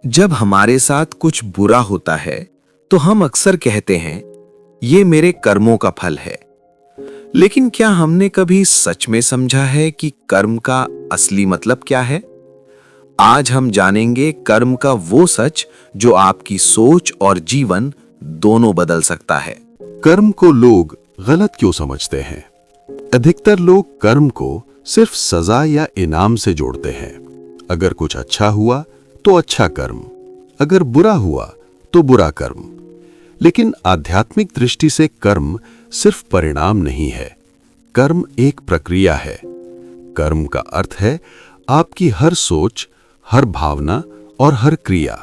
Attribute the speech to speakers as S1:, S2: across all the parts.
S1: जब हमारे साथ कुछ बुरा होता है तो हम अक्सर कहते हैं ये मेरे कर्मों का फल है। लेकिन क्या हमने कभी सच में समझा है कि कर्म का असली मतलब क्या है? आज हम जानेंगे कर्म का वो सच जो आपकी सोच और जीवन दोनों बदल सकता है।
S2: कर्म को लोग गलत क्यों समझते हैं? अधिकतर लोग कर्म को सिर्फ सजा या इनाम से जोड़ते हैं। अगर कुछ अच्छा हुआ तो अच्छा कर्म, अगर बुरा हुआ तो बुरा कर्म। लेकिन आध्यात्मिक दृष्टि से कर्म सिर्फ परिणाम नहीं है, कर्म एक प्रक्रिया है। कर्म का अर्थ है आपकी हर सोच, हर भावना और हर क्रिया।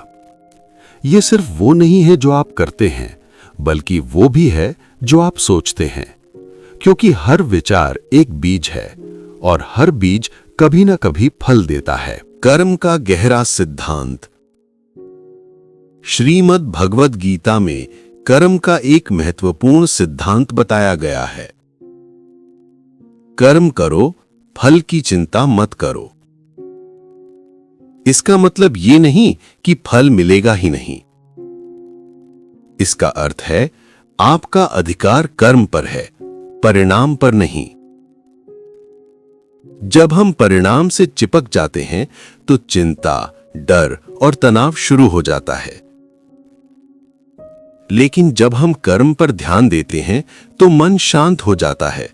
S2: यह सिर्फ वो नहीं है जो आप करते हैं, बल्कि वो भी है जो आप सोचते हैं। क्योंकि हर विचार एक बीज है और हर बीज कभी ना कभी फल देता है।
S3: कर्म का गहरा सिद्धांत। श्रीमद् भगवद गीता में कर्म का एक महत्वपूर्ण सिद्धांत बताया गया है। कर्म करो, फल की चिंता मत करो। इसका मतलब ये नहीं कि फल मिलेगा ही नहीं। इसका अर्थ है आपका अधिकार कर्म पर है, परिणाम पर नहीं। जब हम परिणाम से चिपक जाते हैं तो चिंता, डर और तनाव शुरू हो जाता है। लेकिन जब हम कर्म पर ध्यान देते हैं तो मन शांत हो जाता है,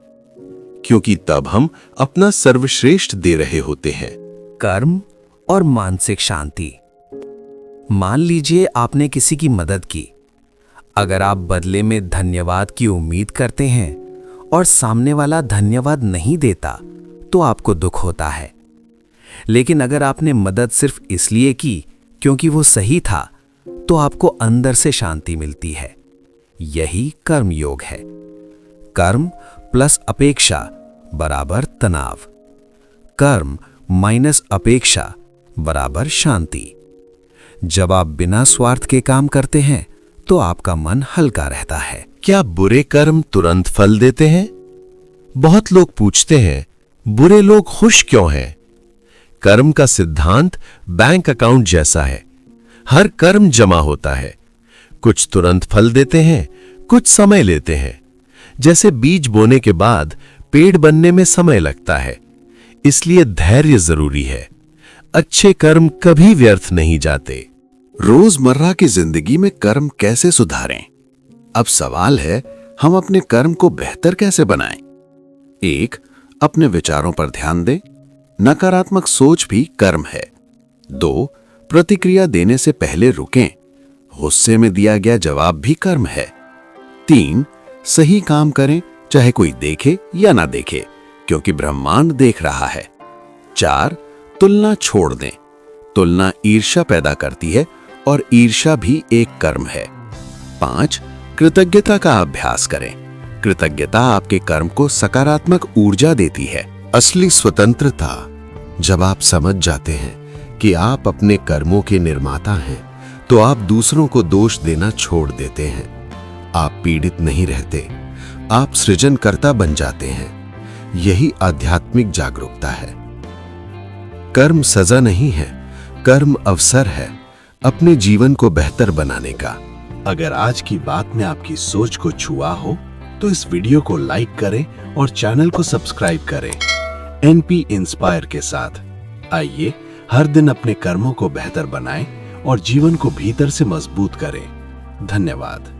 S3: क्योंकि तब हम अपना सर्वश्रेष्ठ दे रहे होते हैं।
S4: कर्म और मानसिक शांति। मान लीजिए आपने किसी की मदद की। अगर आप बदले में धन्यवाद की उम्मीद करते हैं और सामने वाला धन्यवाद नहीं देता तो आपको दुख होता है। लेकिन अगर आपने मदद सिर्फ इसलिए की क्योंकि वो सही था, तो आपको अंदर से शांति मिलती है। यही कर्म योग है। कर्म प्लस अपेक्षा बराबर तनाव, कर्म माइनस अपेक्षा बराबर शांति। जब आप बिना स्वार्थ के काम करते हैं तो आपका मन हल्का रहता है।
S3: क्या बुरे कर्म तुरंत फल देते हैं? बहुत लोग पूछते हैं, बुरे लोग खुश क्यों हैं? कर्म का सिद्धांत बैंक अकाउंट जैसा है। हर कर्म जमा होता है। कुछ तुरंत फल देते हैं, कुछ समय लेते हैं। जैसे बीज बोने के बाद पेड़ बनने में समय लगता है, इसलिए धैर्य जरूरी है। अच्छे कर्म कभी व्यर्थ नहीं जाते।
S2: रोजमर्रा की जिंदगी में कर्म कैसे सुधारें? अब सवाल है, हम अपने कर्म को बेहतर कैसे बनाएं? 1. अपने विचारों पर ध्यान दें। नकारात्मक सोच भी कर्म है। 2. प्रतिक्रिया देने से पहले रुकें। गुस्से में दिया गया जवाब भी कर्म है। 3. सही काम करें, चाहे कोई देखे या ना देखे, क्योंकि ब्रह्मांड देख रहा है। 4. तुलना छोड़ दें। तुलना ईर्ष्या पैदा करती है और ईर्ष्या भी एक कर्म है। 5. कृतज्ञता का अभ्यास करें। कृतज्ञता आपके कर्म को सकारात्मक ऊर्जा देती है।
S3: असली स्वतंत्रता जब आप समझ जाते हैं कि आप अपने कर्मों के निर्माता हैं, तो आप दूसरों को दोष देना छोड़ देते हैं। आप पीड़ित नहीं रहते, आप सृजनकर्ता बन जाते हैं। यही आध्यात्मिक जागरूकता है। कर्म सजा नहीं है, कर्म अवसर है अपने जीवन को बेहतर बनाने का।
S2: अगर आज की बात ने आपकी सोच को छुआ हो तो इस वीडियो को लाइक करें और चैनल को सब्सक्राइब करें। एनपी इंस्पायर के साथ आइए हर दिन अपने कर्मों को बेहतर बनाएं और जीवन को भीतर से मजबूत करें। धन्यवाद।